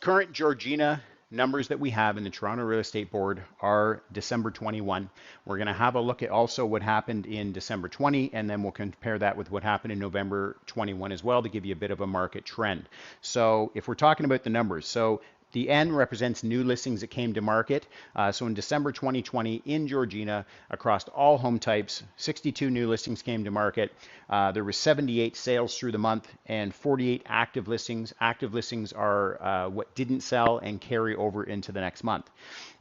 current Georgina numbers that we have in the Toronto Real Estate Board are December 21. We're going to have a look at also what happened in December 20, and then we'll compare that with what happened in November 21 as well to give you a bit of a market trend. So if we're talking about the numbers, so the N represents new listings that came to market. So in December 2020 in Georgina, across all home types, 62 new listings came to market. There were 78 sales through the month and 48 active listings. Active listings are what didn't sell and carry over into the next month.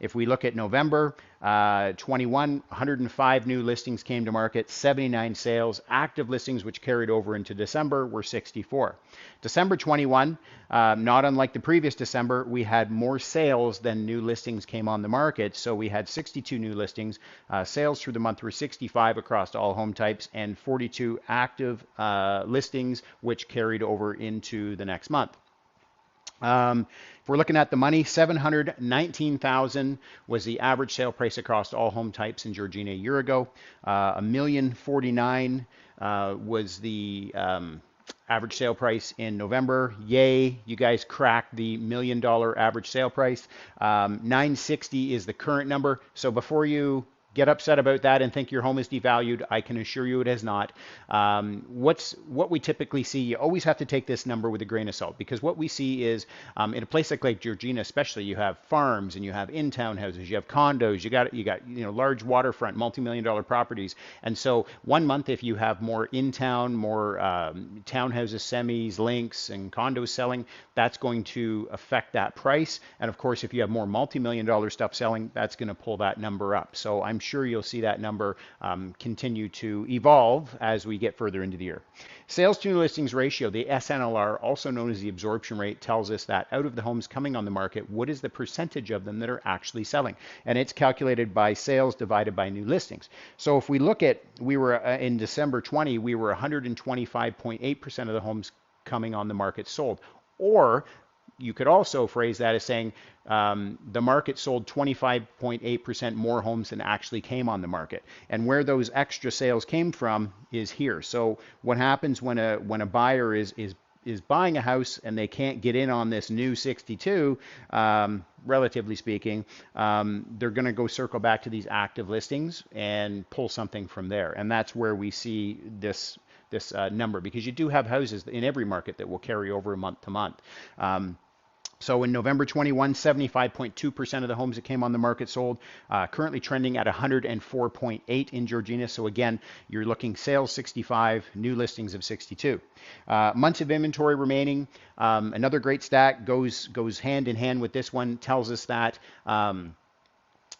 If we look at November 21, 105 new listings came to market, 79 sales. Active listings, which carried over into December, were 64. December 21, not unlike the previous December, we had more sales than new listings came on the market. So we had 62 new listings. Sales through the month were 65 across all home types and 42 active listings, which carried over into the next month. If we're looking at the money, $719,000 was the average sale price across all home types in Georgina a year ago. $1,049,000 was the average sale price in November. Yay, you guys cracked the $1 million average sale price. 960 is the current number. So before you get upset about that and think your home is devalued, I can assure you it has not. What we typically see, you always have to take this number with a grain of salt, because what we see is in a place like Georgina, especially, you have farms and you have in-town houses, you have condos, you got large waterfront, multi-million-dollar properties, and so one month if you have more in-town, more townhouses, semis, links, and condos selling, that's going to affect that price. And of course, if you have more multi-million-dollar stuff selling, that's going to pull that number up. So I'm sure you'll see that number continue to evolve as we get further into the year. Sales to new listings ratio, the SNLR, also known as the absorption rate, tells us that out of the homes coming on the market, what is the percentage of them that are actually selling? And it's calculated by sales divided by new listings. So if we look at, we were in December 20, we were 125.8% of the homes coming on the market sold. Or you could also phrase that as saying the market sold 25.8% more homes than actually came on the market. And where those extra sales came from is here. So what happens when a buyer is buying a house and they can't get in on this new 62, relatively speaking, they're going to go circle back to these active listings and pull something from there. And that's where we see this number, because you do have houses in every market that will carry over month to month. So in November 21, 75.2% of the homes that came on the market sold, currently trending at 104.8 in Georgina. So again, you're looking sales 65, new listings of 62. Months of inventory remaining, another great stat goes hand in hand with this one, tells us that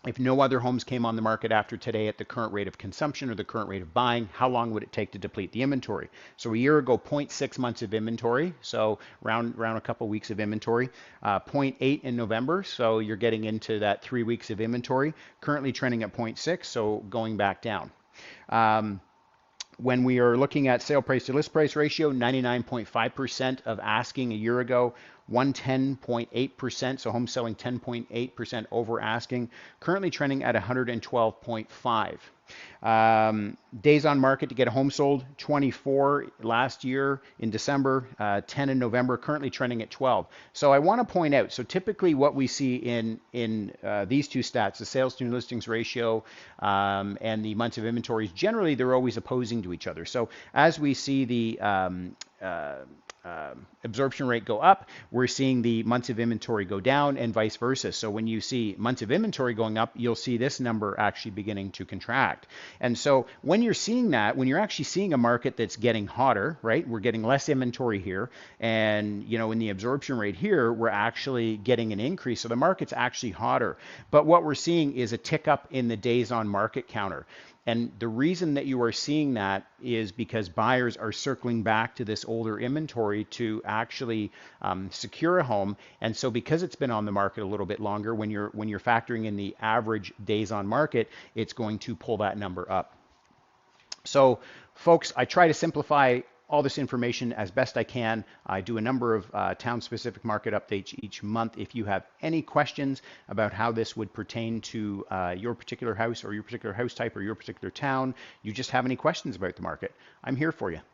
if no other homes came on the market after today at the current rate of consumption or the current rate of buying, how long would it take to deplete the inventory? So a year ago, 0.6 months of inventory, so around a couple weeks of inventory. 0.8 in November, so you're getting into that 3 weeks of inventory. Currently trending at 0.6, so going back down. When we are looking at sale price to list price ratio, 99.5% of asking a year ago, 110.8%, so home selling 10.8% over asking, currently trending at 112.5. Days on market to get a home sold, 24 last year in December, 10 in November, currently trending at 12. So I want to point out, so typically what we see in these two stats, the sales to new listings ratio and the months of inventories, generally they're always opposing to each other. So as we see the absorption rate go up, we're seeing the months of inventory go down, and vice versa. So when you see months of inventory going up, you'll see this number actually beginning to contract. And so when you're seeing that, when you're actually seeing a market that's getting hotter, right, we're getting less inventory here, and in the absorption rate here, we're actually getting an increase. So the market's actually hotter. But what we're seeing is a tick up in the days on market counter. And the reason that you are seeing that is because buyers are circling back to this older inventory to actually secure a home. And so because it's been on the market a little bit longer, when you're factoring in the average days on market, it's going to pull that number up. So folks, I try to simplify all this information as best I can. I do a number of town-specific market updates each month. If you have any questions about how this would pertain to your particular house or your particular house type or your particular town, you just have any questions about the market, I'm here for you.